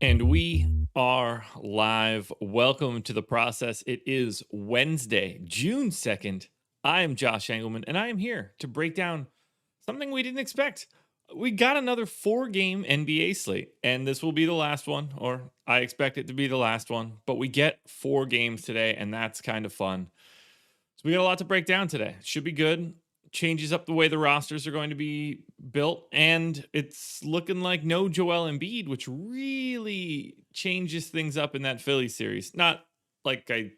And we are live. Welcome to the process. It is Wednesday, June 2nd. I am Josh Engleman, and I am here to break down something we didn't expect. We got another 4-game NBA slate, and this will be the last one, or I expect it to be the last one, but we get 4 games today, and that's kind of fun. So we got a lot to break down today. Should be good. Changes up the way the rosters are going to be built, and it's looking like no Joel Embiid, which really changes things up in that Philly series. Not like I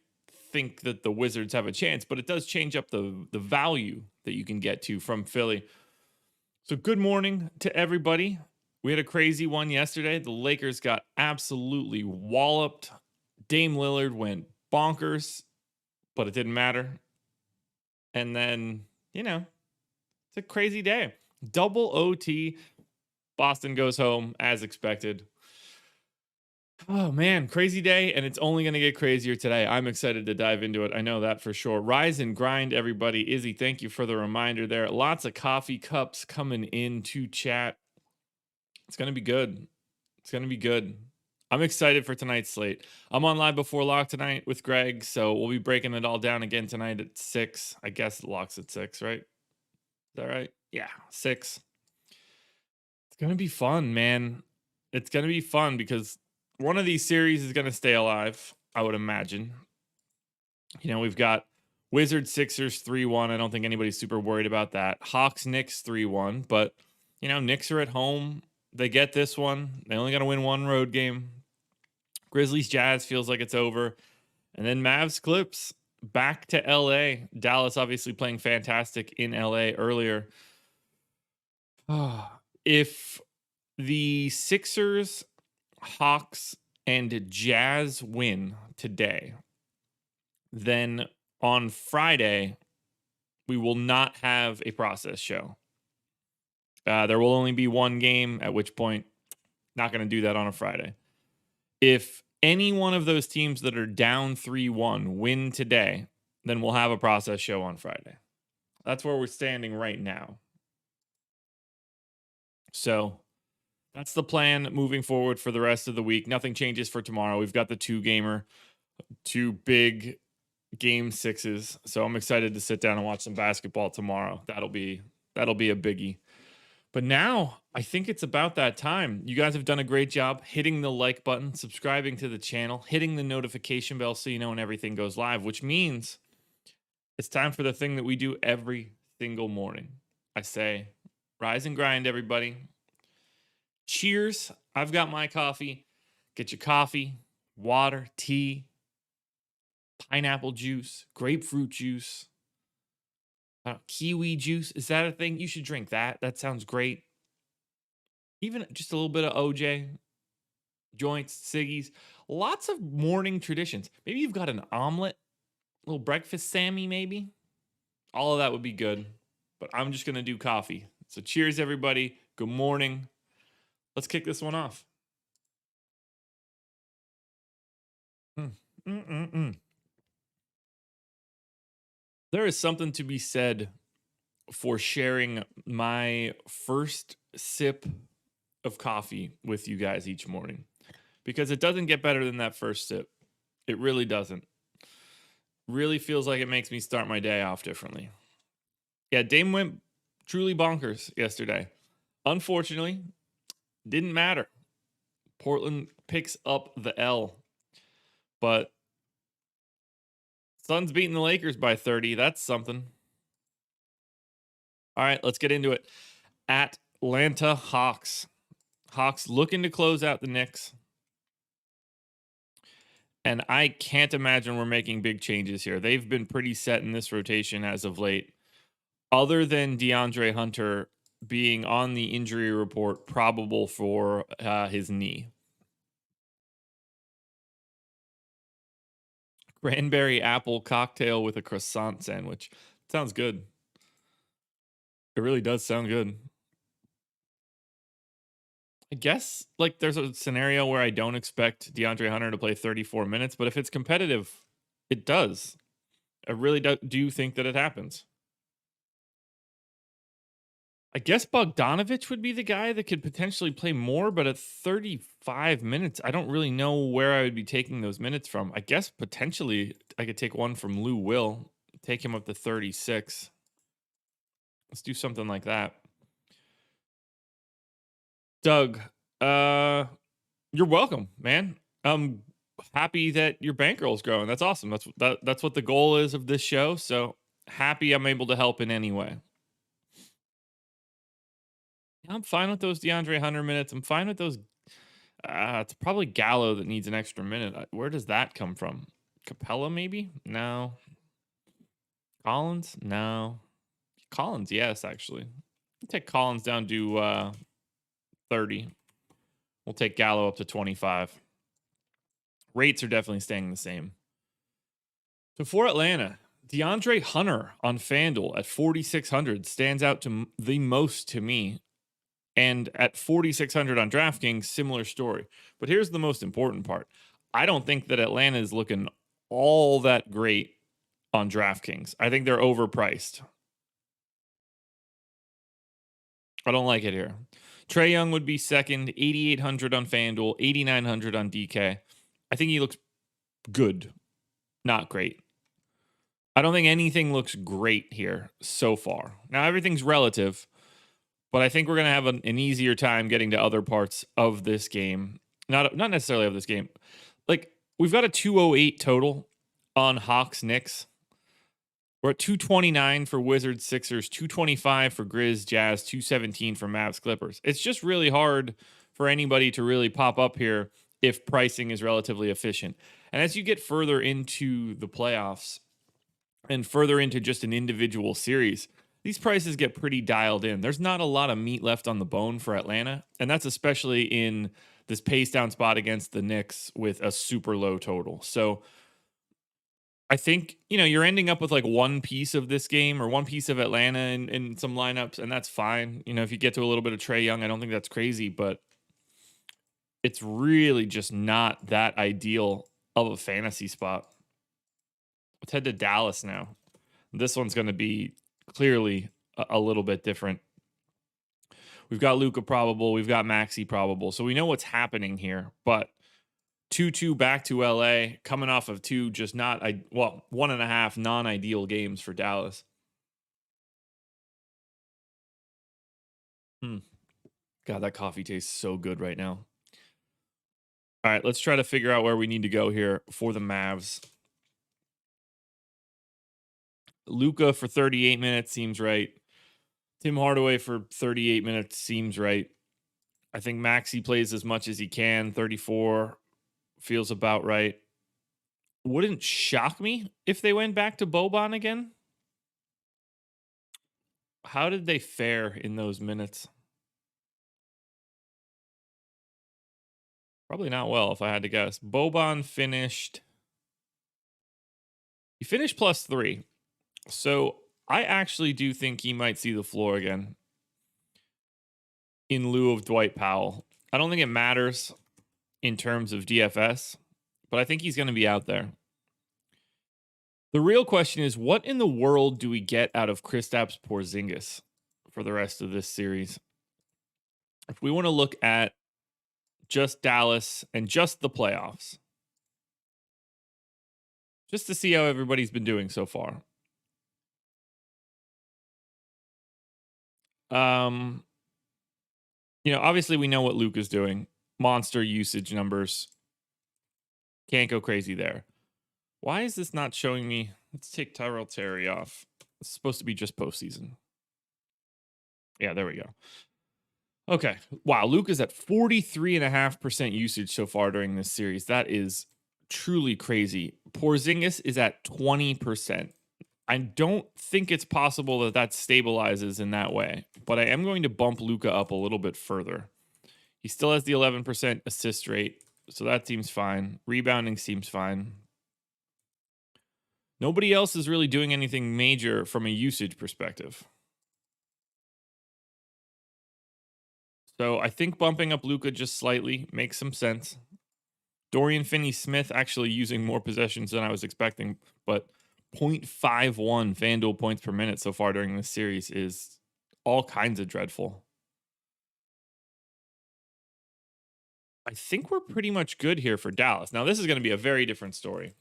think that the Wizards have a chance, but it does change up the value that you can get to from Philly. So good morning to everybody. We had a crazy one yesterday. The Lakers got absolutely walloped. Dame Lillard went bonkers, but it didn't matter. And then, it's a crazy day. Double OT. Boston goes home as expected. Oh, man, crazy day, and it's only going to get crazier today. I'm excited to dive into it. I know that for sure. Rise and grind, everybody. Izzy, thank you for the reminder there. Lots of coffee cups coming into chat. It's going to be good. It's going to be good. I'm excited for tonight's slate. I'm on Live Before Lock tonight with Greg, so we'll be breaking it all down again tonight at 6. I guess it locks at 6, right? Is that right? Yeah, 6. It's going to be fun, man. It's going to be fun because one of these series is going to stay alive, I would imagine. We've got Wizards, Sixers 3-1. I don't think anybody's super worried about that. Hawks, Knicks 3-1. But, Knicks are at home. They get this one. They only got to win one road game. Grizzlies, Jazz feels like it's over. And then Mavs, Clips back to LA. Dallas obviously playing fantastic in LA earlier. If the Sixers, Hawks, and Jazz win today, then on Friday, we will not have a process show. There will only be one game, at which point, not going to do that on a Friday. If any one of those teams that are down 3-1 win today, then we'll have a process show on Friday. That's where we're standing right now. So that's the plan moving forward for the rest of the week. Nothing changes for tomorrow. We've got the 2-gamer, 2 big game 6s. So I'm excited to sit down and watch some basketball tomorrow. That'll be a biggie. But now I think it's about that time. You guys have done a great job hitting the like button, subscribing to the channel, hitting the notification bell so you know when everything goes live, which means it's time for the thing that we do every single morning. I say, rise and grind, everybody. Cheers. I've got my coffee. Get your coffee, water, tea, pineapple juice, grapefruit juice. Kiwi juice. Is that a thing? You should drink that. That sounds great. Even just a little bit of OJ, joints, ciggies. Lots of morning traditions. Maybe you've got an omelet little breakfast Sammy, maybe. All of that would be good. But I'm just going to do coffee. So cheers, everybody. Good morning. Let's kick this one off. There is something to be said for sharing my first sip of coffee with you guys each morning, because it doesn't get better than that first sip. It really doesn't. Really feels like it makes me start my day off differently. Yeah, Dame went truly bonkers yesterday. Unfortunately, didn't matter. Portland picks up the L. But Suns beating the Lakers by 30. That's something. All right, let's get into it. Atlanta Hawks. Hawks looking to close out the Knicks. And I can't imagine we're making big changes here. They've been pretty set in this rotation as of late. Other than DeAndre Hunter being on the injury report, probable for his knee. Cranberry apple cocktail with a croissant sandwich. Sounds good. It really does sound good. I guess like there's a scenario where I don't expect DeAndre Hunter to play 34 minutes, but if it's competitive, it does. I really do think that it happens. I guess Bogdanovich would be the guy that could potentially play more, but at 35 minutes, I don't really know where I would be taking those minutes from. I guess potentially I could take one from Lou Will, take him up to 36. Let's do something like that. Doug, you're welcome, man. I'm happy that your bankroll is growing. That's awesome. That's what the goal is of this show. So happy I'm able to help in any way. I'm fine with those DeAndre Hunter minutes. I'm fine with those. It's probably Gallo that needs an extra minute. Where does that come from? Capella, maybe? No. Collins? No. Collins, yes, actually. I'll take Collins down to 30. We'll take Gallo up to 25. Rates are definitely staying the same. So for Atlanta, DeAndre Hunter on FanDuel at 4,600 stands out to the most to me. And at 4,600 on DraftKings, similar story. But here's the most important part. I don't think that Atlanta is looking all that great on DraftKings. I think they're overpriced. I don't like it here. Trae Young would be second, 8,800 on FanDuel, 8,900 on DK. I think he looks good, not great. I don't think anything looks great here so far. Now, everything's relative, but I think we're going to have an easier time getting to other parts of this game. Not necessarily of this game. Like, we've got a 208 total on Hawks Knicks. We're at 229 for Wizards Sixers, 225 for Grizz Jazz, 217 for Mavs Clippers. It's just really hard for anybody to really pop up here if pricing is relatively efficient. And as you get further into the playoffs and further into just an individual series, these prices get pretty dialed in. There's not a lot of meat left on the bone for Atlanta, and that's especially in this pace down spot against the Knicks with a super low total. So I think, you're ending up with like one piece of this game or one piece of Atlanta in some lineups, and that's fine. If you get to a little bit of Trae Young, I don't think that's crazy, but it's really just not that ideal of a fantasy spot. Let's head to Dallas now. This one's going to be clearly a little bit different. We've got Luka probable. We've got Maxey probable. So we know what's happening here. But 2-2 back to LA, coming off of two just not, 1.5 non-ideal games for Dallas. God, that coffee tastes so good right now. All right, let's try to figure out where we need to go here for the Mavs. Luka for 38 minutes seems right. Tim Hardaway for 38 minutes seems right. I think Maxey plays as much as he can. 34 feels about right. Wouldn't shock me if they went back to Boban again. How did they fare in those minutes? Probably not well, if I had to guess. Boban finished He finished +3. So I actually do think he might see the floor again in lieu of Dwight Powell. I don't think it matters in terms of DFS, but I think he's going to be out there. The real question is, what in the world do we get out of Kristaps Porzingis for the rest of this series? If we want to look at just Dallas and just the playoffs, just to see how everybody's been doing so far. Obviously we know what Luke is doing. Monster usage numbers. Can't go crazy there. Why is this not showing me? Let's take Tyrell Terry off. It's supposed to be just postseason. Yeah, there we go. Okay. Wow, Luke is at 43.5% usage so far during this series. That is truly crazy. Porzingis is at 20%. I don't think it's possible that stabilizes in that way, but I am going to bump Luka up a little bit further. He still has the 11% assist rate, so that seems fine. Rebounding seems fine. Nobody else is really doing anything major from a usage perspective. So I think bumping up Luka just slightly makes some sense. Dorian Finney-Smith actually using more possessions than I was expecting, but 0.51 FanDuel points per minute so far during this series is all kinds of dreadful. I think we're pretty much good here for Dallas. Now, this is going to be a very different story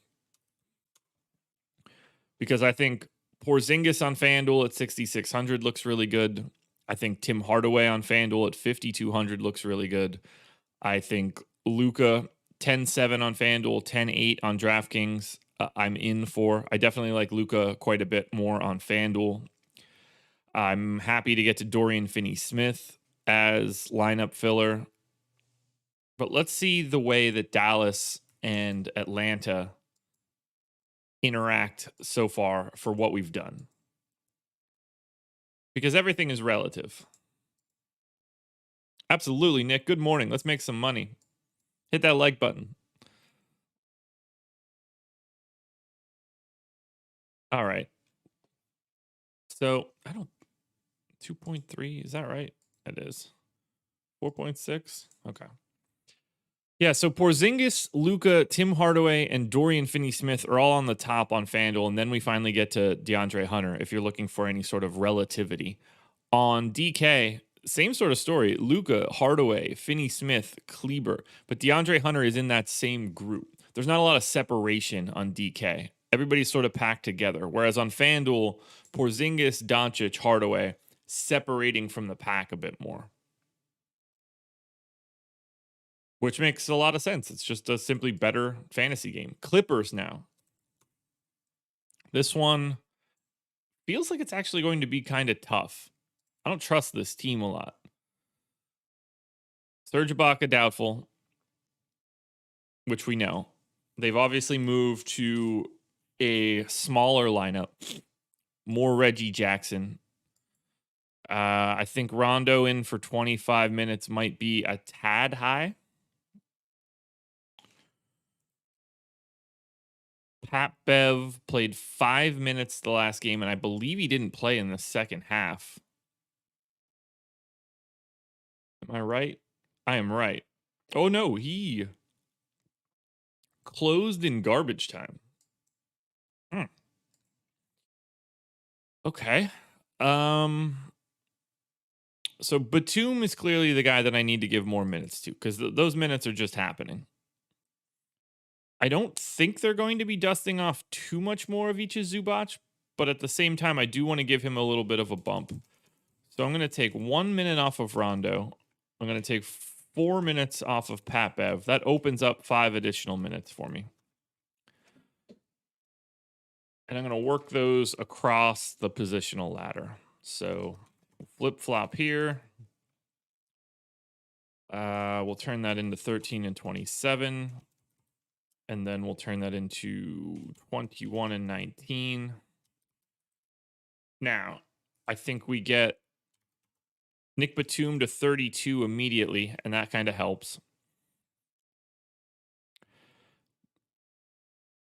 because I think Porzingis on FanDuel at 6,600 looks really good. I think Tim Hardaway on FanDuel at 5,200 looks really good. I think Luka 10-7 on FanDuel, 10-8 on DraftKings. I'm in for. I definitely like Luka quite a bit more on FanDuel. I'm happy to get to Dorian Finney-Smith as lineup filler. But let's see the way that Dallas and Atlanta interact so far for what we've done. Because everything is relative. Absolutely, Nick. Good morning. Let's make some money. Hit that like button. All right. So, 2.3, is that right? It is. 4.6? Okay. Yeah, so Porzingis, Luka, Tim Hardaway, and Dorian Finney-Smith are all on the top on FanDuel, and then we finally get to DeAndre Hunter if you're looking for any sort of relativity. On DK, same sort of story. Luka, Hardaway, Finney-Smith, Kleber, but DeAndre Hunter is in that same group. There's not a lot of separation on DK. Everybody's sort of packed together, whereas on FanDuel, Porzingis, Doncic, Hardaway separating from the pack a bit more. Which makes a lot of sense. It's just a simply better fantasy game. Clippers now. This one feels like it's actually going to be kind of tough. I don't trust this team a lot. Serge Ibaka doubtful, which we know. They've obviously moved to a smaller lineup. More Reggie Jackson. I think Rondo in for 25 minutes might be a tad high. Pat Bev played 5 minutes the last game, and I believe he didn't play in the second half. Am I right? I am right. Oh no, he closed in garbage time. Okay. So Batum is clearly the guy that I need to give more minutes to because those minutes are just happening. I don't think they're going to be dusting off too much more of Ivica Zubac, but at the same time, I do want to give him a little bit of a bump. So I'm going to take 1 minute off of Rondo. I'm going to take 4 minutes off of Pat Bev. That opens up 5 additional minutes for me. And I'm going to work those across the positional ladder. So flip-flop here. We'll turn that into 13 and 27. And then we'll turn that into 21 and 19. Now, I think we get Nick Batum to 32 immediately, and that kind of helps.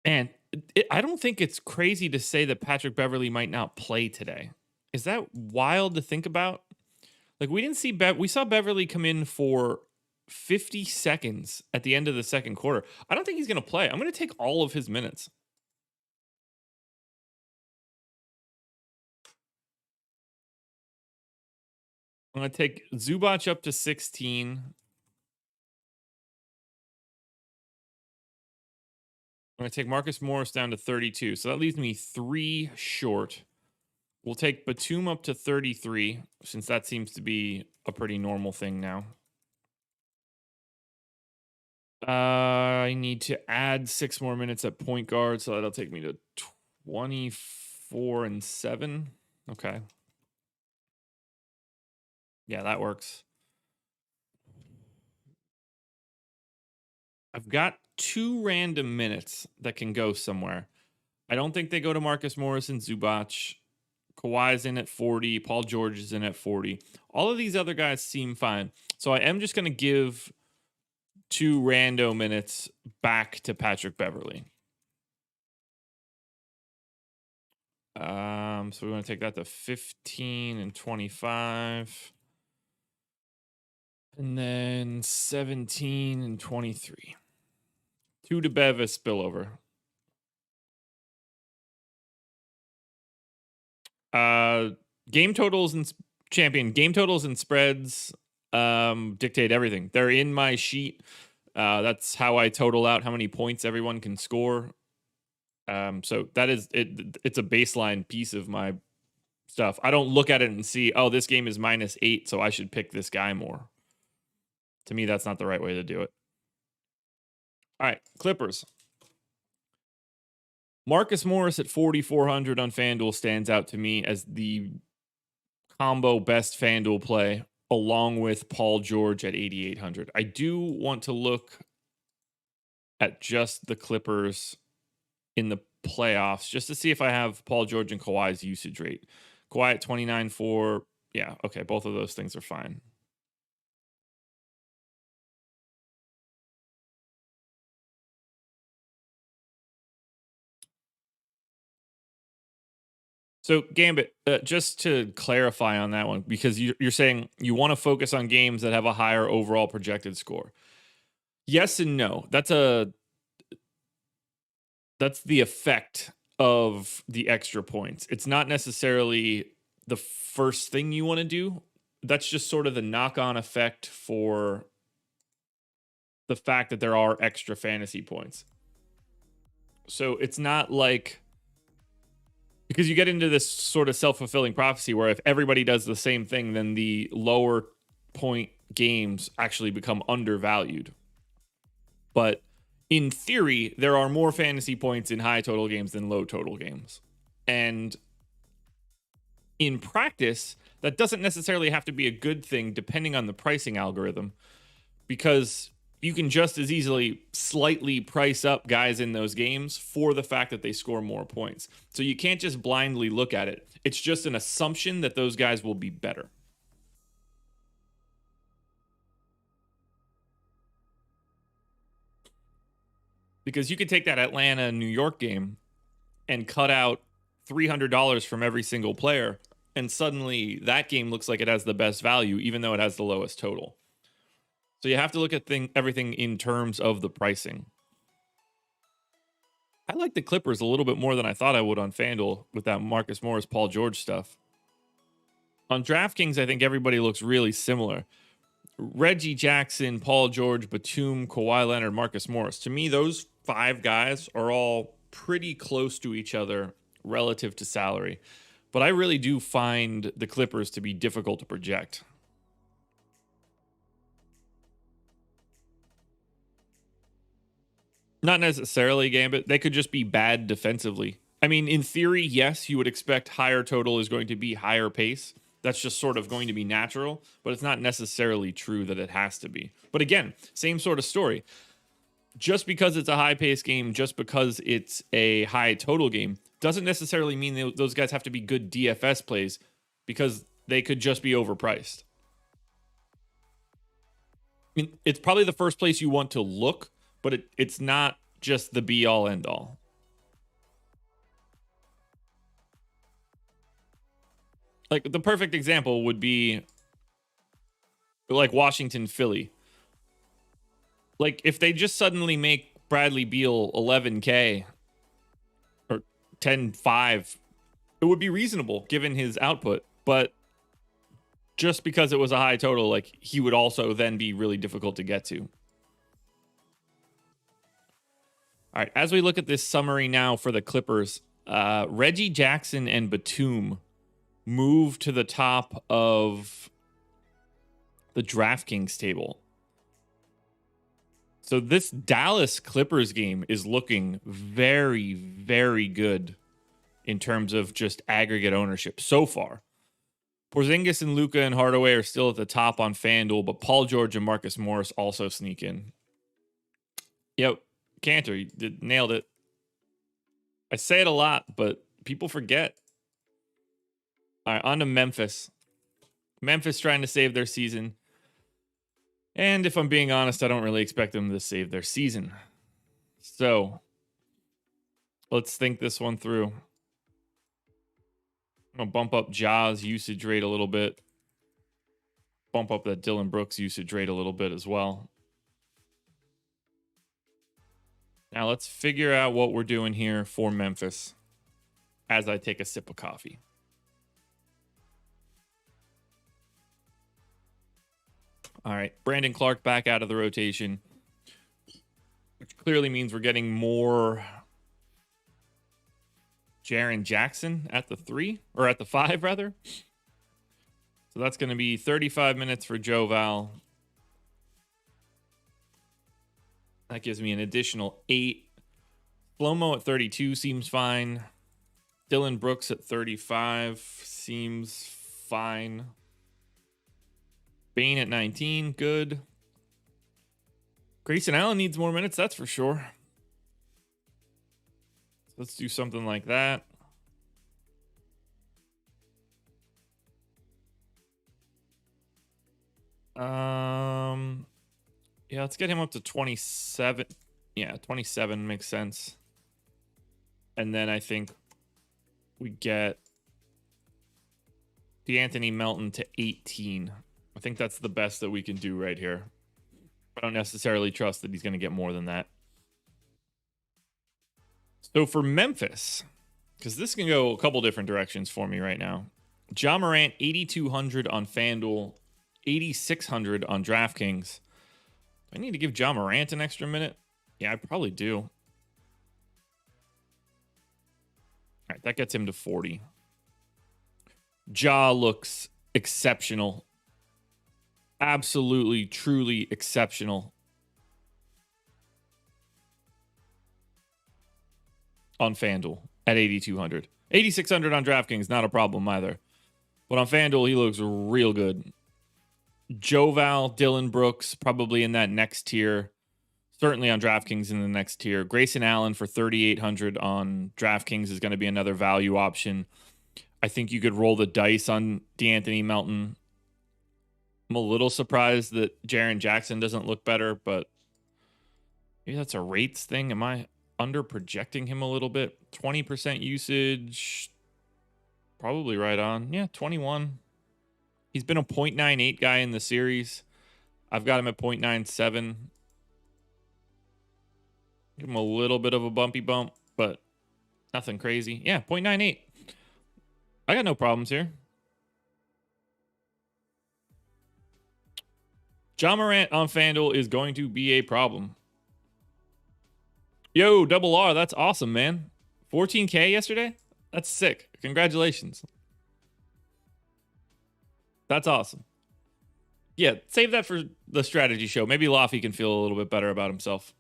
And I don't think it's crazy to say that Patrick Beverley might not play today. Is that wild to think about? Like, we didn't see we saw Beverley come in for 50 seconds at the end of the second quarter. I don't think he's going to play. I'm going to take all of his minutes. I'm going to take Zubac up to 16. I'm going to take Marcus Morris down to 32. So that leaves me 3 short. We'll take Batum up to 33, since that seems to be a pretty normal thing now. I need to add 6 more minutes at point guard, so that'll take me to 24 and 7. Okay. Yeah, that works. I've got 2 random minutes that can go somewhere. I don't think they go to Marcus Morris and Zubac. Kawhi's in at 40. Paul George is in at 40. All of these other guys seem fine. So I am just going to give 2 rando minutes back to Patrick Beverley. So we want to take that to 15 and 25. And then 17 and 23. 2 to Bev as spillover. Game totals and game totals and spreads dictate everything. They're in my sheet. That's how I total out how many points everyone can score. So that is it. It's a baseline piece of my stuff. I don't look at it and see, oh, this game is -8, so I should pick this guy more. To me, that's not the right way to do it. All right, Clippers. Marcus Morris at 4,400 on FanDuel stands out to me as the combo best FanDuel play, along with Paul George at 8,800. I do want to look at just the Clippers in the playoffs just to see if I have Paul George and Kawhi's usage rate. Kawhi at 29.4. Yeah, okay, both of those things are fine. So Gambit, just to clarify on that one, because you're saying you want to focus on games that have a higher overall projected score. Yes and no. That's the effect of the extra points. It's not necessarily the first thing you want to do. That's just sort of the knock-on effect for the fact that there are extra fantasy points. So it's not like, because you get into this sort of self-fulfilling prophecy where if everybody does the same thing, then the lower point games actually become undervalued. But in theory, there are more fantasy points in high total games than low total games. And in practice, that doesn't necessarily have to be a good thing depending on the pricing algorithm, because you can just as easily slightly price up guys in those games for the fact that they score more points. So you can't just blindly look at it. It's just an assumption that those guys will be better. Because you could take that Atlanta-New York game and cut out $300 from every single player, and suddenly that game looks like it has the best value, even though it has the lowest total. So you have to look at everything in terms of the pricing. I like the Clippers a little bit more than I thought I would on FanDuel with that Marcus Morris, Paul George stuff. On DraftKings, I think everybody looks really similar. Reggie Jackson, Paul George, Batum, Kawhi Leonard, Marcus Morris. To me, those 5 guys are all pretty close to each other relative to salary. But I really do find the Clippers to be difficult to project. Not necessarily, Gambit. They could just be bad defensively. I mean, in theory, yes, you would expect higher total is going to be higher pace. That's just sort of going to be natural, but it's not necessarily true that it has to be. But again, same sort of story. Just because it's a high pace game, just because it's a high total game, doesn't necessarily mean those guys have to be good DFS plays, because they could just be overpriced. I mean, it's probably the first place you want to look, but it's not just the be all end all. Like the perfect example would be like Washington, Philly. Like if they just suddenly make Bradley Beal 11K or 10-5, it would be reasonable given his output. But just because it was a high total, like he would also then be really difficult to get to. All right, as we look at this summary now for the Clippers, Reggie Jackson and Batum move to the top of the DraftKings table. So this Dallas Clippers game is looking very, very good in terms of just aggregate ownership so far. Porzingis and Luka and Hardaway are still at the top on FanDuel, but Paul George and Marcus Morris also sneak in. Yep, Cantor, you nailed it. I say it a lot, but people forget. All right, on to Memphis. Memphis trying to save their season. And if I'm being honest, I don't really expect them to save their season. So let's think this one through. I'm going to bump up Ja's usage rate a little bit. Bump up that Dylan Brooks usage rate a little bit as well. Now let's figure out what we're doing here for Memphis as I take a sip of coffee. All right, Brandon Clark back out of the rotation, which clearly means we're getting more Jaren Jackson at the 3, or at the 5, rather. So that's going to be 35 minutes for Joe Val. That gives me an additional 8. Flomo at 32 seems fine. Dylan Brooks at 35 seems fine. Bane at 19, good. Grayson Allen needs more minutes, that's for sure. So let's do something like that. Yeah, let's get him up to 27. Yeah, 27 makes sense. And then I think we get DeAnthony Melton to 18. I think that's the best that we can do right here. I don't necessarily trust that he's going to get more than that. So for Memphis, because this can go a couple different directions for me right now. Ja Morant, 8,200 on FanDuel, 8,600 on DraftKings. Do I need to give Ja Morant an extra minute? Yeah, I probably do. All right, that gets him to 40. Ja looks exceptional. Absolutely, truly exceptional on FanDuel at 8,200. 8,600 on DraftKings, not a problem either. But on FanDuel, he looks real good. Joval, Dylan Brooks, probably in that next tier. Certainly on DraftKings in the next tier. Grayson Allen for 3,800 on DraftKings is going to be another value option. I think you could roll the dice on DeAnthony Melton. I'm a little surprised that Jaren Jackson doesn't look better, but maybe that's a rates thing. Am I under projecting him a little bit? 20% usage. Probably right on. Yeah, 21. He's been a 0.98 guy in the series. I've got him at 0.97. Give him a little bit of a bumpy bump, but nothing crazy. Yeah, 0.98. I got no problems here. Ja Morant on FanDuel is going to be a problem. Yo, Double R, that's awesome, man. 14K yesterday? That's sick. Congratulations. That's awesome. Yeah, save that for the strategy show. Maybe Laffy can feel a little bit better about himself.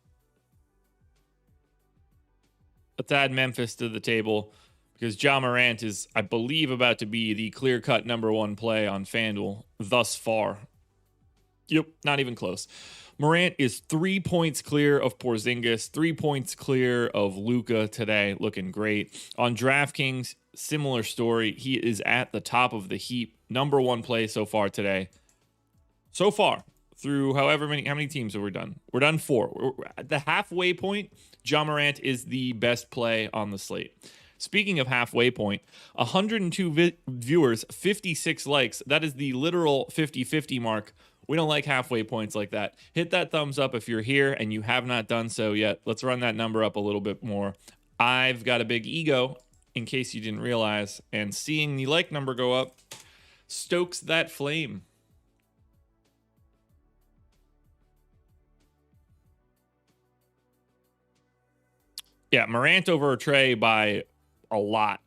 Let's add Memphis to the table because Ja Morant is, I believe, about to be the clear-cut #1 play on FanDuel thus far. Yep, not even close. Morant is 3 points clear of Porzingis, 3 points clear of Luka today, looking great. On DraftKings, similar story. He is at the top of the heap, #1 play so far today. So far, through how many teams have we done? We're done 4. We're at the halfway point, Ja Morant is the best play on the slate. Speaking of halfway point, 102 viewers, 56 likes. That is the literal 50-50 mark. We don't like halfway points like that. Hit that thumbs up if you're here and you have not done so yet. Let's run that number up a little bit more. I've got a big ego, in case you didn't realize, and seeing the like number go up stokes that flame. Yeah, Morant over Trey by a lot.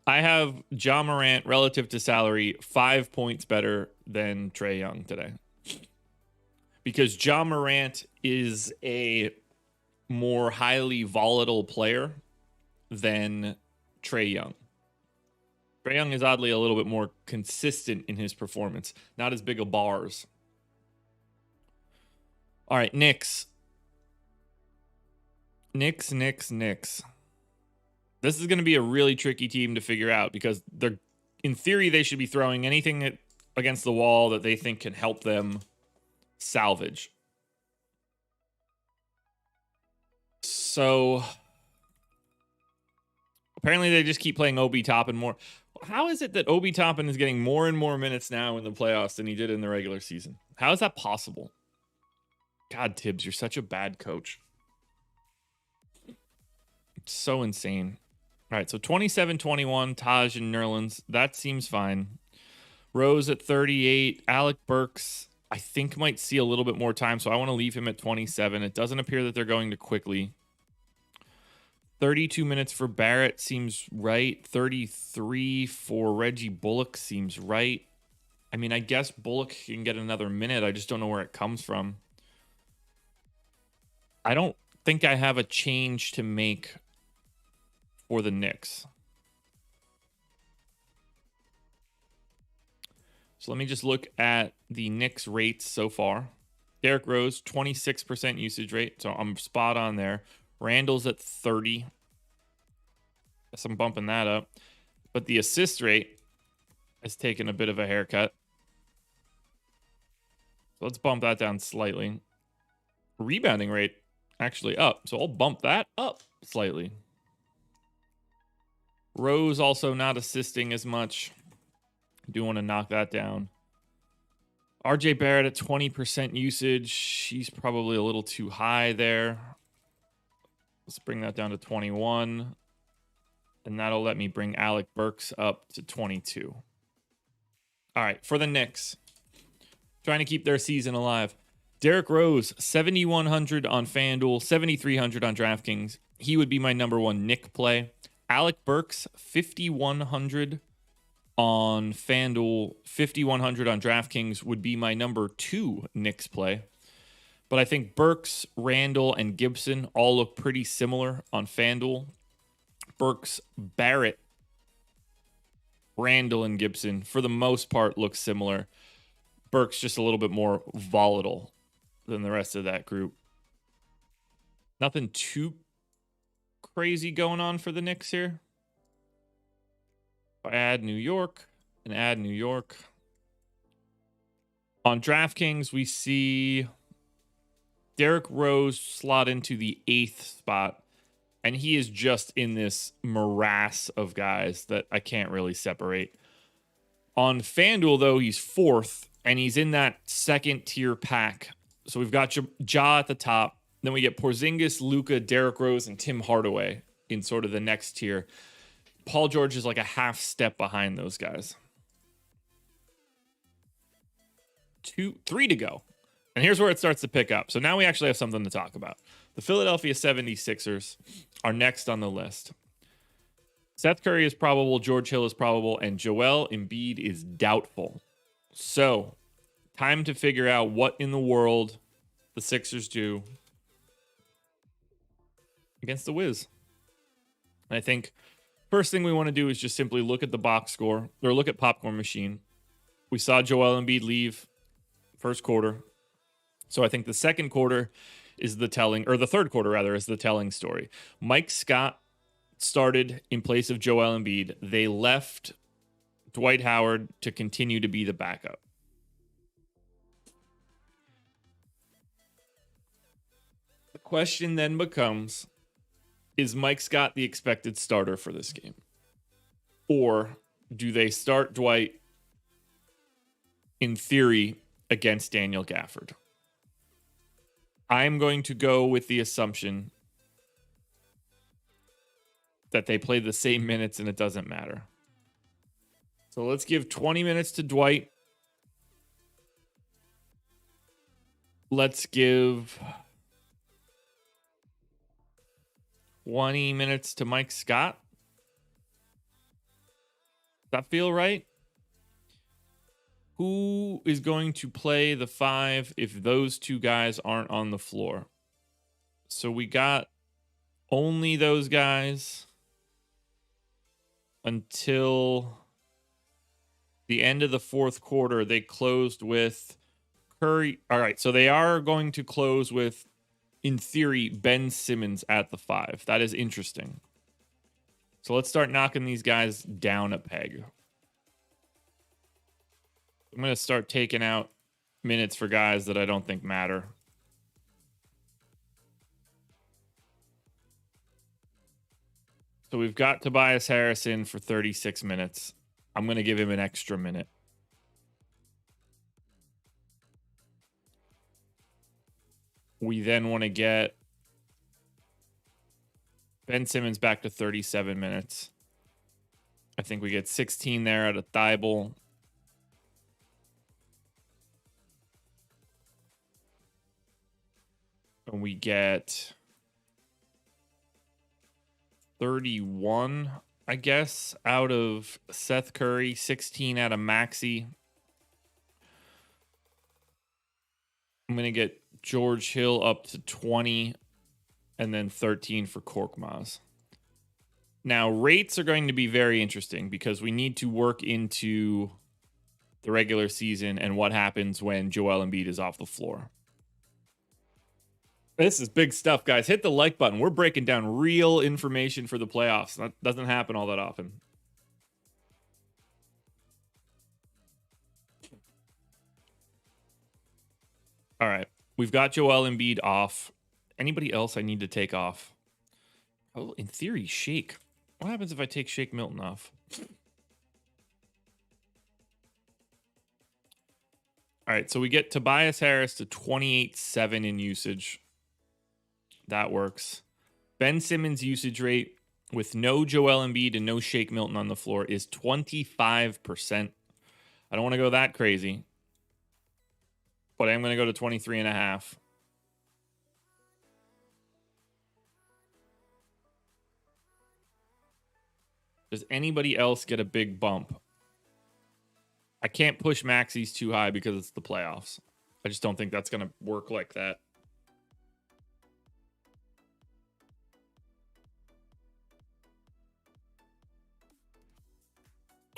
I have Ja Morant relative to salary 5 points better than Trae Young today. Because Ja Morant is a more highly volatile player than Trae Young. Trae Young is oddly a little bit more consistent in his performance. Not as big of bars. All right, Knicks. Knicks. This is going to be a really tricky team to figure out because they're, in theory, they should be throwing anything against the wall that they think can help them salvage. So apparently they just keep playing Obi Toppin more. How is it that Obi Toppin is getting more and more minutes now in the playoffs than he did in the regular season? How is that possible? God, Tibbs, you're such a bad coach. It's so insane. All right, so 27-21, Taj and Nerlens. That seems fine. Rose at 38. Alec Burks, I think, might see a little bit more time, so I want to leave him at 27. It doesn't appear that they're going to quickly. 32 minutes for Barrett seems right. 33 for Reggie Bullock seems right. I mean, I guess Bullock can get another minute. I just don't know where it comes from. I don't think I have a change to make for the Knicks. So let me just look at the Knicks rates so far. Derrick Rose, 26% usage rate. So I'm spot on there. Randall's at 30. Guess I'm bumping that up. But the assist rate has taken a bit of a haircut. So let's bump that down slightly. Rebounding rate actually up. So I'll bump that up slightly. Rose also not assisting as much. Do want to knock that down. RJ Barrett at 20% usage. She's probably a little too high there. Let's bring that down to 21. And that'll let me bring Alec Burks up to 22. All right, for the Knicks. Trying to keep their season alive. Derrick Rose, 7,100 on FanDuel, 7,300 on DraftKings. He would be my number one Knick play. Alec Burks, 5,100 on FanDuel, 5,100 on DraftKings would be my number two Knicks play. But I think Burks, Randall, and Gibson all look pretty similar on FanDuel. Burks, Barrett, Randall, and Gibson, for the most part, look similar. Burks just a little bit more volatile than the rest of that group. Nothing too crazy going on for the Knicks here. If I add New York and add New York. On DraftKings, we see Derrick Rose slot into the 8th spot. And he is just in this morass of guys that I can't really separate. On FanDuel, though, he's 4th, and he's in that second tier pack. So we've got Ja at the top. Then we get Porzingis, Luka, Derrick Rose, and Tim Hardaway in sort of the next tier. Paul George is like a half step behind those guys. 3 to go. And here's where it starts to pick up. So now we actually have something to talk about. The Philadelphia 76ers are next on the list. Seth Curry is probable, George Hill is probable, and Joel Embiid is doubtful. So, time to figure out what in the world the Sixers do against the Wiz. And I think first thing we want to do is just simply look at the box score, or look at Popcorn Machine. We saw Joel Embiid leave first quarter. So I think the second quarter is the telling, or the third quarter rather, is the telling story. Mike Scott started in place of Joel Embiid. They left Dwight Howard to continue to be the backup. The question then becomes, Is Mike Scott the expected starter for this game? Or do they start Dwight in theory against Daniel Gafford? I'm going to go with the assumption that they play the same minutes and it doesn't matter. So let's give 20 minutes to Dwight. Let's give 20 minutes to Mike Scott. Does that feel right? Who is going to play the 5 if those two guys aren't on the floor? So we got only those guys until the end of the fourth quarter. They closed with Curry. All right, so they are going to close with, in theory, Ben Simmons at the 5. That is interesting. So let's start knocking these guys down a peg. I'm going to start taking out minutes for guys that I don't think matter. So we've got Tobias Harris in for 36 minutes. I'm going to give him an extra minute. We then want to get Ben Simmons back to 37 minutes. I think we get 16 there at a Thibault. And we get 31, I guess, out of Seth Curry, 16 out of Maxey. I'm going to get George Hill up to 20 and then 13 for Korkmaz. Now, rates are going to be very interesting because we need to work into the regular season and what happens when Joel Embiid is off the floor. This is big stuff, guys. Hit the like button. We're breaking down real information for the playoffs. That doesn't happen all that often. All right. We've got Joel Embiid off. Anybody else I need to take off? Oh, in theory, Shake. What happens if I take Shake Milton off? All right, so we get Tobias Harris to 28.7 in usage. That works. Ben Simmons' usage rate with no Joel Embiid and no Shake Milton on the floor is 25%. I don't want to go that crazy, but I'm going to go to 23.5. Does anybody else get a big bump? I can't push Maxey's too high because it's the playoffs. I just don't think that's going to work like that.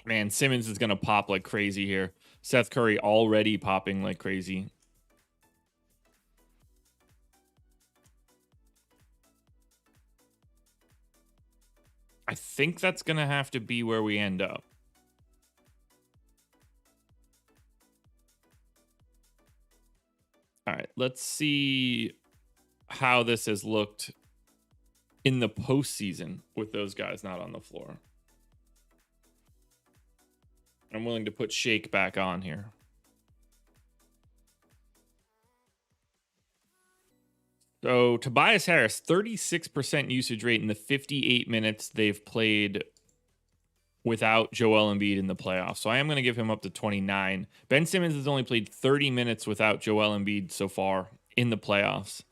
Man, Simmons is going to pop like crazy here. Seth Curry already popping like crazy. I think that's going to have to be where we end up. All right, let's see how this has looked in the postseason with those guys not on the floor. I'm willing to put Shake back on here. So Tobias Harris, 36% usage rate in the 58 minutes they've played without Joel Embiid in the playoffs. So I am going to give him up to 29. Ben Simmons has only played 30 minutes without Joel Embiid so far in the playoffs.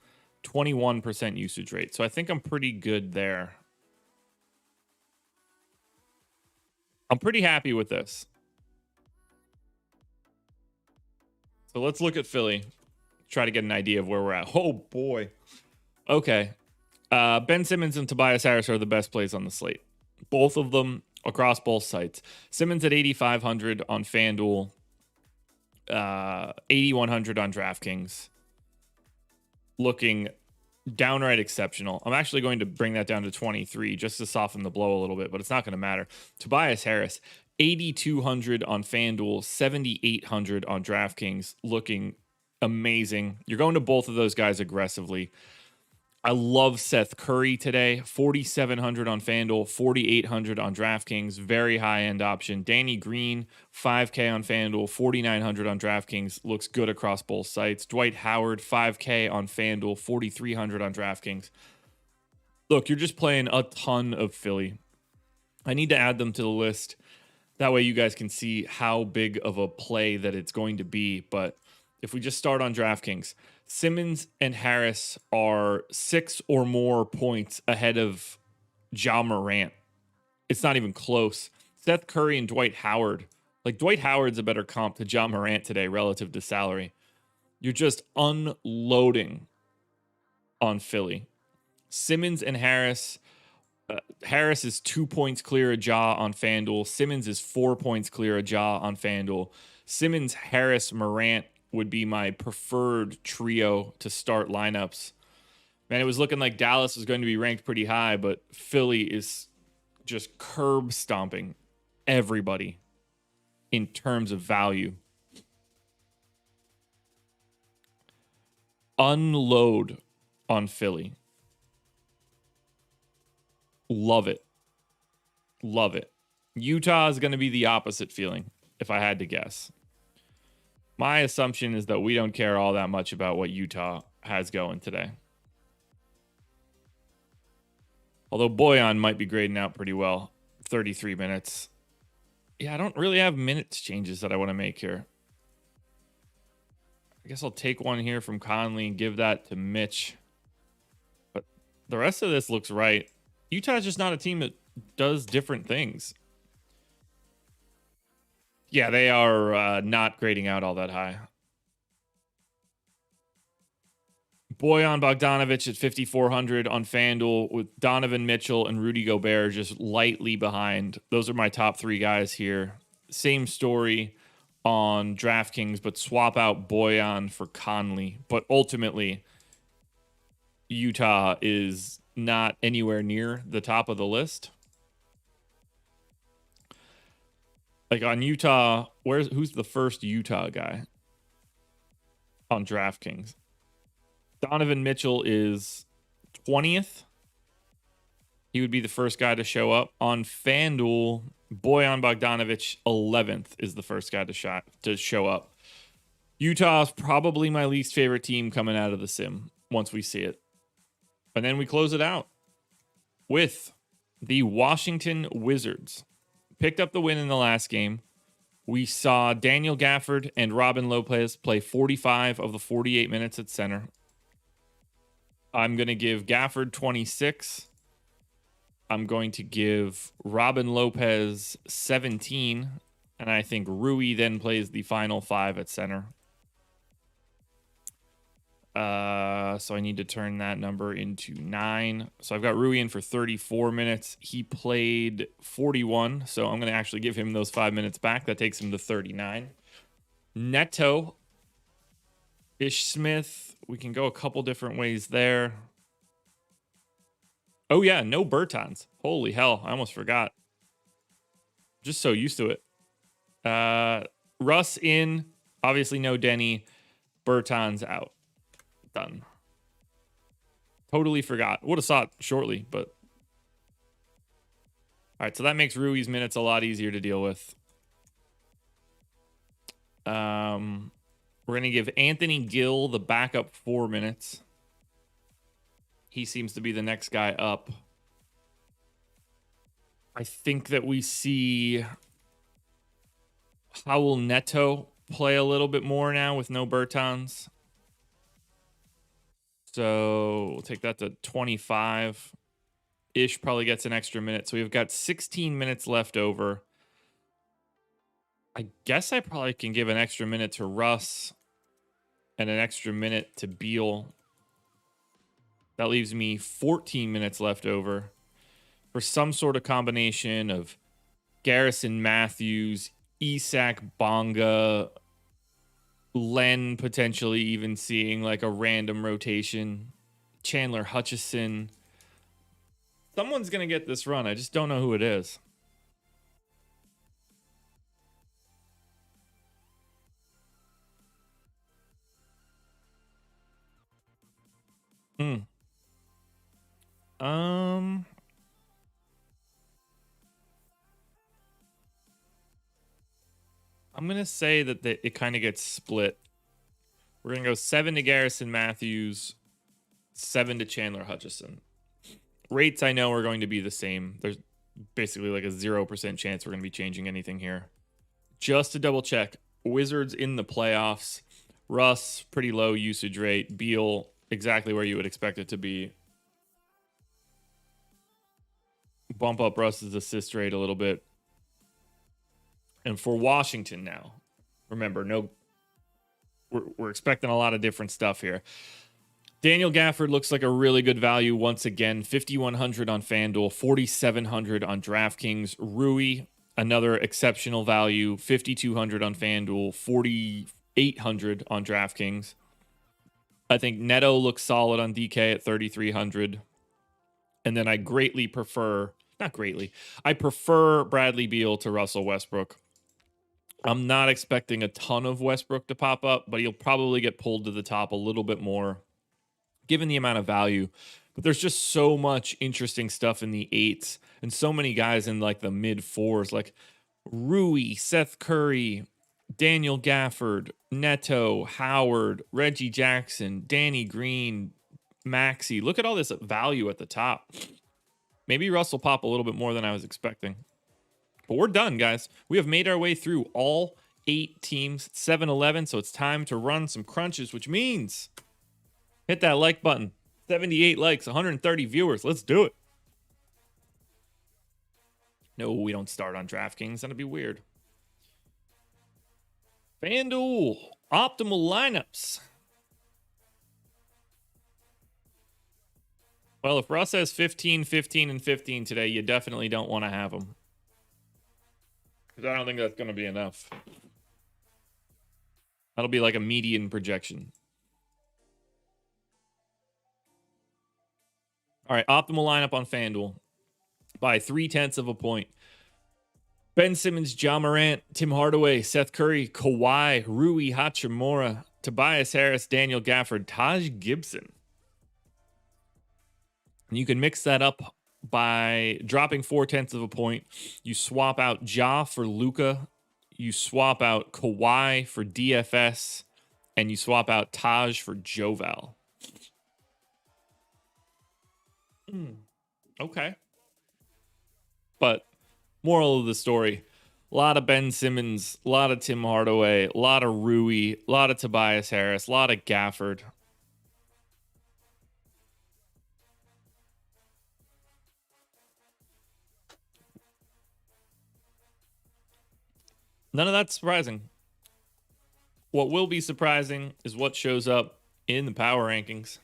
21% usage rate. So I think I'm pretty good there. I'm pretty happy with this. So let's look at Philly. Try to get an idea of where we're at. Oh, boy. Okay. Ben Simmons and Tobias Harris are the best plays on the slate. Both of them across both sites. Simmons at 8,500 on FanDuel. 8,100 on DraftKings. Looking downright exceptional. I'm actually going to bring that down to 23 just to soften the blow a little bit, but it's not going to matter. Tobias Harris, 8,200 on FanDuel, 7,800 on DraftKings, looking amazing. You're going to both of those guys aggressively. I love Seth Curry today. 4,700 on FanDuel, 4,800 on DraftKings. Very high end option. Danny Green, 5K on FanDuel, 4,900 on DraftKings. Looks good across both sites. Dwight Howard, 5K on FanDuel, 4,300 on DraftKings. Look, you're just playing a ton of Philly. I need to add them to the list. That way you guys can see how big of a play that it's going to be. But if we just start on DraftKings, Simmons and Harris are 6 or more points ahead of Ja Morant. It's not even close. Seth Curry and Dwight Howard. Like, Dwight Howard's a better comp to Ja Morant today relative to salary. You're just unloading on Philly. Simmons and Harris. Harris is 2 points clear of Ja on FanDuel. Simmons is 4 points clear of Ja on FanDuel. Simmons, Harris, Morant would be my preferred trio to start lineups. Man, it was looking like Dallas was going to be ranked pretty high, but Philly is just curb stomping everybody in terms of value. Unload on Philly. Love it. Love it. Utah is going to be the opposite feeling, if I had to guess. My assumption is that we don't care all that much about what Utah has going today. Although Bojan might be grading out pretty well. 33 minutes. Yeah, I don't really have minutes changes that I want to make here. I guess I'll take one here from Conley and give that to Mitch. But the rest of this looks right. Utah's just not a team that does different things. Yeah, they are not grading out all that high. Bojan Bogdanovic at 5,400 on FanDuel with Donovan Mitchell and Rudy Gobert just lightly behind. Those are my top 3 guys here. Same story on DraftKings, but swap out Bojan for Conley. But ultimately, Utah is not anywhere near the top of the list. Like on Utah, who's the first Utah guy on DraftKings? Donovan Mitchell is 20th. He would be the first guy to show up. On FanDuel, Bojan Bogdanovic, 11th, is the first guy to show up. Utah's probably my least favorite team coming out of the sim once we see it. And then we close it out with the Washington Wizards. Picked up the win in the last game. We saw Daniel Gafford and Robin Lopez play 45 of the 48 minutes at center. I'm going to give Gafford 26. I'm going to give Robin Lopez 17. And I think Rui then plays the final 5 at center. So I need to turn that number into 9. So I've got Rui in for 34 minutes. He played 41. So I'm going to actually give him those 5 minutes back. That takes him to 39. Neto, Ish Smith. We can go a couple different ways there. Oh, yeah. No Bertans. Holy hell. I almost forgot. Just so used to it. Russ in. Obviously no Denny. Bertans out. Done. Totally forgot. Would have saw it shortly, but. All right, so that makes Rui's minutes a lot easier to deal with. We're going to give Anthony Gill the backup 4 minutes. He seems to be the next guy up. I think that we see Raul Neto play a little bit more now with no Bertans. So we'll take that to 25. Ish probably gets an extra minute. So we've got 16 minutes left over. I guess I probably can give an extra minute to Russ and an extra minute to Beal. That leaves me 14 minutes left over for some sort of combination of Garrison Matthews, Isak Bonga, Len potentially even seeing like a random rotation, Chandler Hutchison. Someone's going to get this run. I just don't know who it is. I'm gonna say that it kind of gets split. We're gonna go 7 to Garrison Matthews, 7 to Chandler Hutchison. Rates I know are going to be the same. There's basically like a 0% chance we're going to be changing anything here. Just to double check, Wizards in the playoffs. Russ, pretty low usage rate. Beal, exactly where you would expect it to be. Bump up Russ's assist rate a little bit. And for Washington now, remember, we're expecting a lot of different stuff here. Daniel Gafford looks like a really good value once again. 5,100 on FanDuel, 4,700 on DraftKings. Rui, another exceptional value. 5,200 on FanDuel, 4,800 on DraftKings. I think Neto looks solid on DK at 3,300. And then I prefer Bradley Beal to Russell Westbrook. I'm not expecting a ton of Westbrook to pop up, but he'll probably get pulled to the top a little bit more given the amount of value. But there's just so much interesting stuff in the 8s and so many guys in like the mid 4s, like Rui, Seth Curry, Daniel Gafford, Neto, Howard, Reggie Jackson, Danny Green, Maxey. Look at all this value at the top. Maybe Russ will pop a little bit more than I was expecting. But we're done, guys. We have made our way through all 8 teams, 7-11, so it's time to run some crunches, which means hit that like button. 78 likes, 130 viewers. Let's do it. No, we don't start on DraftKings. That'd be weird. FanDuel, optimal lineups. Well, if Russ has 15, 15, and 15 today, you definitely don't want to have him. Because I don't think that's going to be enough. That'll be like a median projection. All right, optimal lineup on FanDuel by 0.3 of a point. Ben Simmons, Ja Morant, Tim Hardaway, Seth Curry, Kawhi, Rui Hachimura, Tobias Harris, Daniel Gafford, Taj Gibson. And you can mix that up by dropping 0.4 of a point. You swap out Ja for Luka. You swap out Kawhi for DFS. And you swap out Taj for Joval. Okay. But moral of the story, a lot of Ben Simmons, a lot of Tim Hardaway, a lot of Rui, a lot of Tobias Harris, a lot of Gafford. None of that's surprising. What will be surprising is what shows up in the power rankings.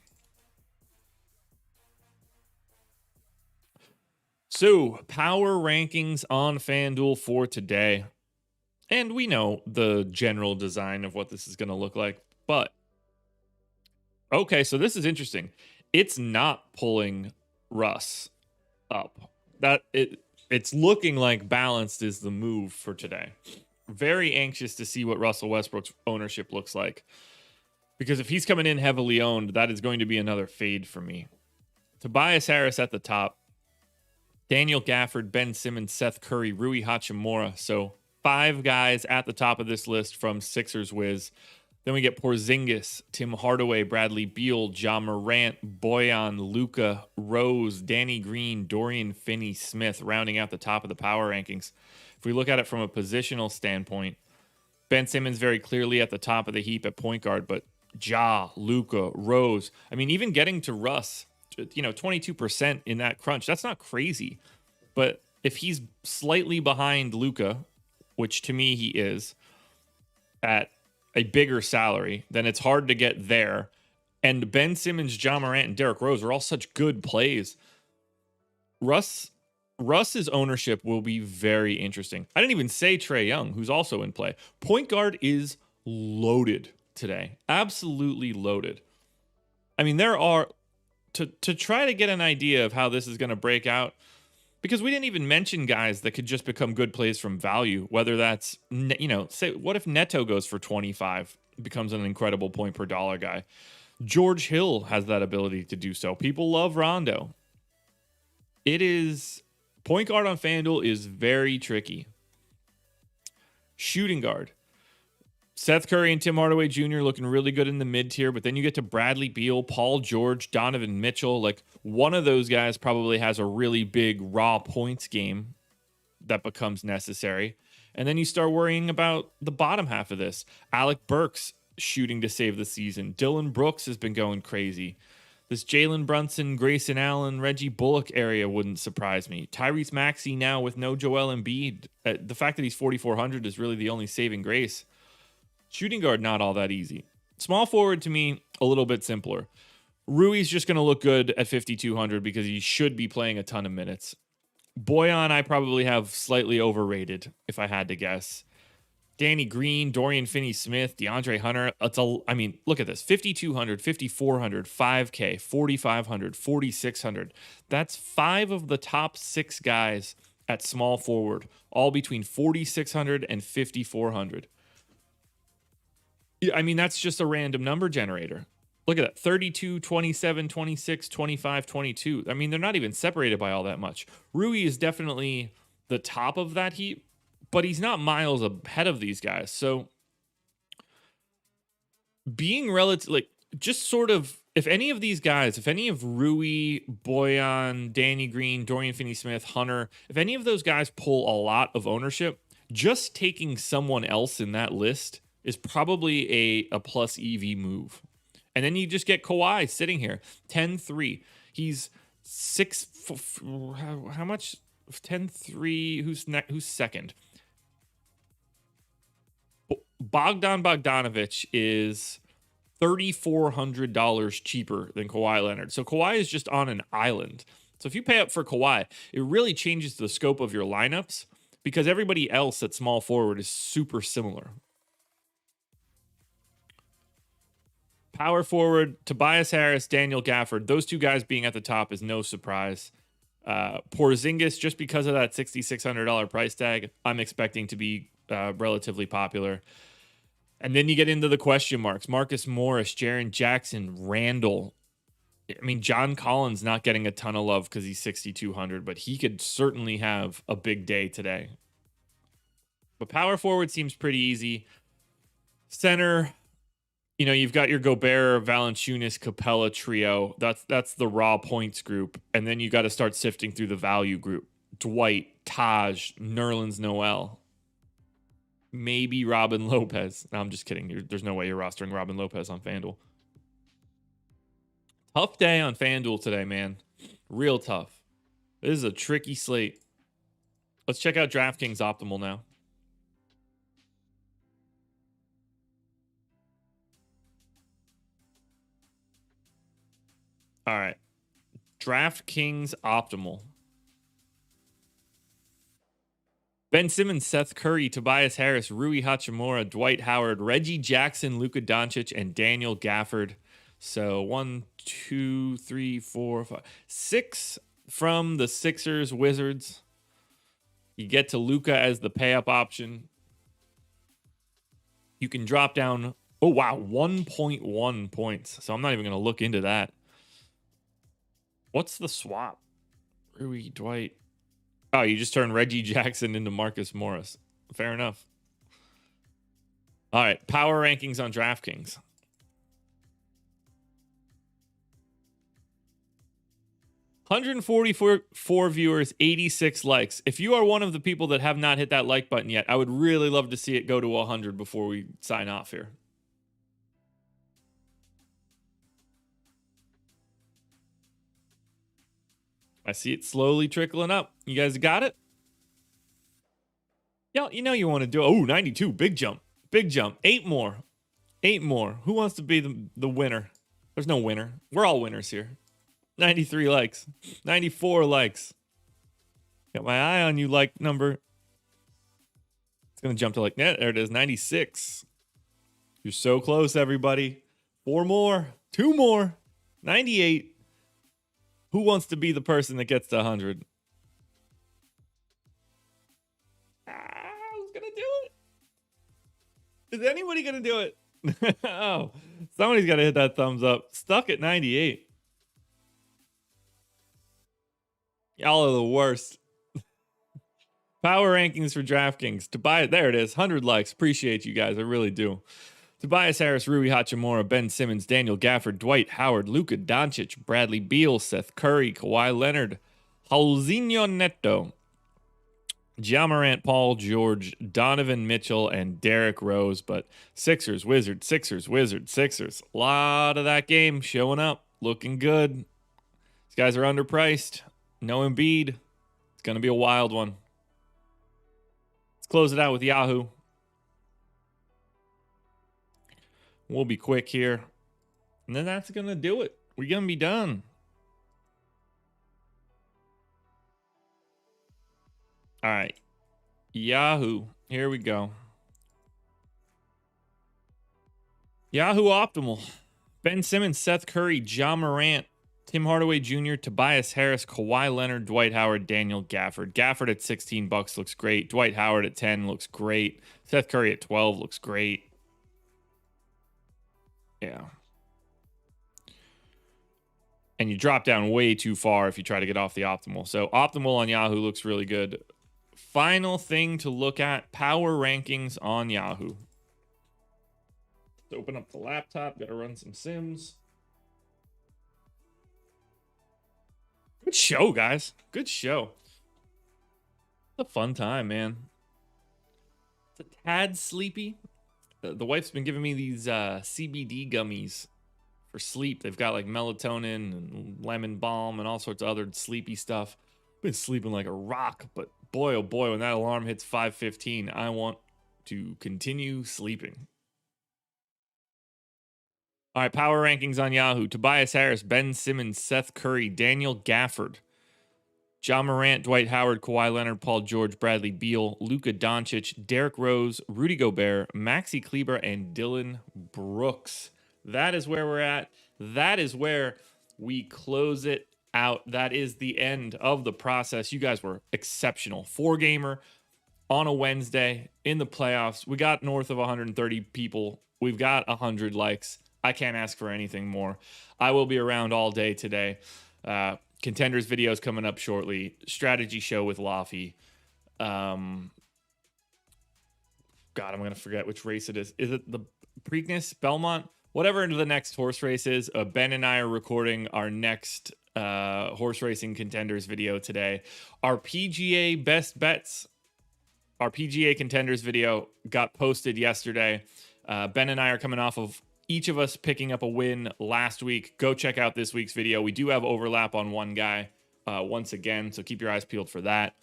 So, power rankings on FanDuel for today. And we know the general design of what this is going to look like. But, okay, so this is interesting. It's not pulling Russ up. It's looking like balanced is the move for today. Very anxious to see what Russell Westbrook's ownership looks like. Because if he's coming in heavily owned, that is going to be another fade for me. Tobias Harris at the top. Daniel Gafford, Ben Simmons, Seth Curry, Rui Hachimura. So 5 guys at the top of this list from Sixers Wiz. Then we get Porzingis, Tim Hardaway, Bradley Beal, Ja Morant, Boyan, Luka, Rose, Danny Green, Dorian Finney-Smith, rounding out the top of the power rankings. If we look at it from a positional standpoint, Ben Simmons very clearly at the top of the heap at point guard, but Ja, Luka, Rose. I mean, even getting to Russ, 22% in that crunch. That's not crazy. But if he's slightly behind Luka, which to me he is, at a bigger salary, then it's hard to get there. And Ben Simmons, Ja Morant, and Derrick Rose are all such good plays. Russ's ownership will be very interesting. I didn't even say Trae Young, who's also in play. Point guard is loaded today. Absolutely loaded. I mean, there are... To try to get an idea of how this is going to break out, because we didn't even mention guys that could just become good plays from value, whether that's, say, what if Neto goes for 25, becomes an incredible point per dollar guy? George Hill has that ability to do so. People love Rondo. It is point guard on FanDuel is very tricky. Shooting guard. Seth Curry and Tim Hardaway Jr. looking really good in the mid tier, but then you get to Bradley Beal, Paul George, Donovan Mitchell. Like one of those guys probably has a really big raw points game that becomes necessary. And then you start worrying about the bottom half of this. Alec Burks shooting to save the season. Dylan Brooks has been going crazy. This Jalen Brunson, Grayson Allen, Reggie Bullock area wouldn't surprise me. Tyrese Maxey now with no Joel Embiid. The fact that he's 4,400 is really the only saving grace. Shooting guard, not all that easy. Small forward, to me, a little bit simpler. Rui's just going to look good at 5,200 because he should be playing a ton of minutes. Boyan, I probably have slightly overrated, if I had to guess. Danny Green, Dorian Finney-Smith, DeAndre Hunter. Look at this. 5,200, 5,400, 5K, 4,500, 4,600. That's 5 of the top 6 guys at small forward, all between 4,600 and 5,400. I mean, that's just a random number generator. Look at that. 32, 27, 26, 25, 22. I mean, they're not even separated by all that much. Rui is definitely the top of that heap, but he's not miles ahead of these guys. So being relative, like just sort of, if any of these guys, if any of Rui, Boyan, Danny Green, Dorian Finney-Smith, Hunter, if any of those guys pull a lot of ownership, just taking someone else in that list is probably a plus EV move. And then you just get Kawhi sitting here, 10-3. He's 6. How much? 10-3. Who's second? Bogdan Bogdanovic is $3,400 cheaper than Kawhi Leonard. So Kawhi is just on an island. So if you pay up for Kawhi, it really changes the scope of your lineups because everybody else at small forward is super similar. Power forward, Tobias Harris, Daniel Gafford. Those two guys being at the top is no surprise. Porzingis, just because of that $6,600 price tag, I'm expecting to be relatively popular. And then you get into the question marks. Marcus Morris, Jaren Jackson, Randall. I mean, John Collins not getting a ton of love because he's 6,200, but he could certainly have a big day today. But power forward seems pretty easy. Center, you know, you've got your Gobert, Valanciunas, Capella trio. That's the raw points group. And then you got to start sifting through the value group. Dwight, Taj, Nerlens Noel. Maybe Robin Lopez. No, I'm just kidding. There's no way you're rostering Robin Lopez on FanDuel. Tough day on FanDuel today, man. Real tough. This is a tricky slate. Let's check out DraftKings Optimal now. All right. DraftKings Optimal. Ben Simmons, Seth Curry, Tobias Harris, Rui Hachimura, Dwight Howard, Reggie Jackson, Luka Doncic, and Daniel Gafford. So 1, 2, 3, 4, 5, 6 from the Sixers, Wizards. You get to Luka as the pay-up option. You can drop down, 1.1 points. So I'm not even going to look into that. What's the swap? Rui, Dwight. Oh, you just turned Reggie Jackson into Marcus Morris. Fair enough. All right, power rankings on DraftKings. $144 viewers, 86 likes. If you are one of the people that have not hit that like button yet, I would really love to see it go to 100 before we sign off here. I see it slowly trickling up. You guys got it? Yeah, you know you want to do it. Oh, 92. Big jump. Big jump. 8 more. 8 more. Who wants to be the winner? There's no winner. We're all winners here. 93 likes. 94 likes. Got my eye on you, like number. It's going to jump to like, there it is. 96. You're so close, everybody. 4 more. 2 more. 98. Who wants to be the person that gets to 100? Who's going to do it? Is anybody going to do it? Oh, somebody's got to hit that thumbs up. Stuck at 98. Y'all are the worst. Power rankings for DraftKings. Tobias, there it is. 100 likes. Appreciate you guys. I really do. Tobias Harris, Rui Hachimura, Ben Simmons, Daniel Gafford, Dwight Howard, Luka Doncic, Bradley Beal, Seth Curry, Kawhi Leonard, Jairzinho Neto, Ja Morant, Paul George, Donovan Mitchell, and Derrick Rose. But Sixers, Wizards, Sixers, Wizards, Sixers. A lot of that game showing up, looking good. These guys are underpriced. No Embiid. It's going to be a wild one. Let's close it out with Yahoo. We'll be quick here. And then that's going to do it. We're going to be done. All right. Yahoo. Here we go. Yahoo Optimal. Ben Simmons, Seth Curry, Ja Morant, Tim Hardaway Jr., Tobias Harris, Kawhi Leonard, Dwight Howard, Daniel Gafford. Gafford at $16 looks great. Dwight Howard at 10 looks great. Seth Curry at 12 looks great. Yeah. And you drop down way too far if you try to get off the optimal. So optimal on Yahoo looks really good. Final thing to look at, power rankings on Yahoo. Let's open up the laptop. Got to run some sims. Good show, guys. Good show. It's a fun time, man. It's a tad sleepy. The wife's been giving me these CBD gummies for sleep. They've got like melatonin and lemon balm and all sorts of other sleepy stuff. Been sleeping like a rock, but boy, oh boy, when that alarm hits 5:15, I want to continue sleeping. All right, power rankings on Yahoo. Tobias Harris, Ben Simmons, Seth Curry, Daniel Gafford, Ja Morant, Dwight Howard, Kawhi Leonard, Paul George, Bradley Beal, Luka Doncic, Derrick Rose, Rudy Gobert, Maxi Kleber, and Dylan Brooks. That is where we're at. That is where we close it out. That is the end of the process. You guys were exceptional. 4-gamer on a Wednesday in the playoffs. We got north of 130 people. We've got 100 likes. I can't ask for anything more. I will be around all day today. Contenders videos coming up shortly. Strategy show with Laffy. God, I'm going to forget which race it is. Is it the Preakness, Belmont? Whatever the next horse race is. Ben and I are recording our next horse racing contenders video today. Our PGA best bets, our PGA contenders video got posted yesterday. Ben and I are coming off of each of us picking up a win last week. Go check out this week's video. We do have overlap on one guy once again, so keep your eyes peeled for that.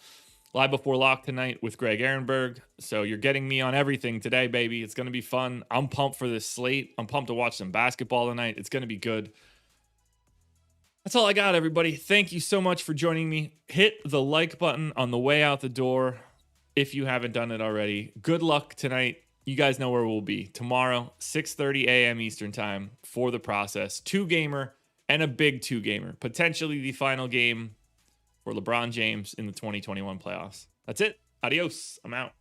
Live before lock tonight with Greg Ehrenberg. So you're getting me on everything today, baby. It's going to be fun. I'm pumped for this slate. I'm pumped to watch some basketball tonight. It's going to be good. That's all I got, everybody. Thank you so much for joining me. Hit the like button on the way out the door if you haven't done it already. Good luck tonight. You guys know where we'll be. Tomorrow, 6:30 a.m. Eastern time for the process. 2-gamer and a big 2-gamer. Potentially the final game for LeBron James in the 2021 playoffs. That's it. Adios. I'm out.